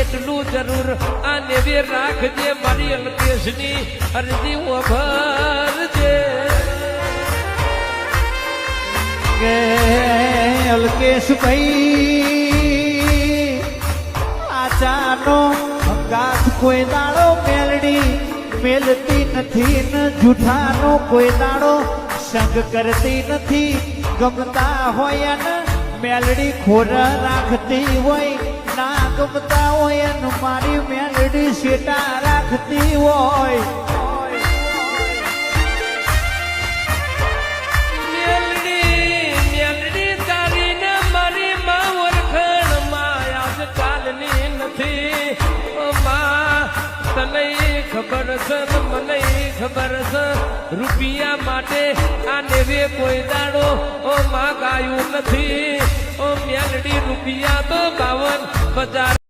એટલું જરૂર આ નેવે રાખજે મારી અલ્પેશની અરજી ભરજે કે અલ્કેશભાઈ આચાનો ગાત કોઈ દાડો મેલડી મેલતી નથી ને જૂઠાનો કોઈ દાડો સંગ કરતી નથી ગમતા હોય ને મેલડી ખોર રાખતી હોય ના ગમતા હોય ને મારી મેલડી શેટા રાખતી હોય તને ખબર છે મને ખબર છે રૂપિયા માટે આ નેવે કોઈ દાડો ઓ માં ગાયું નથી ઓ મેલડી રૂપિયા તો 52,000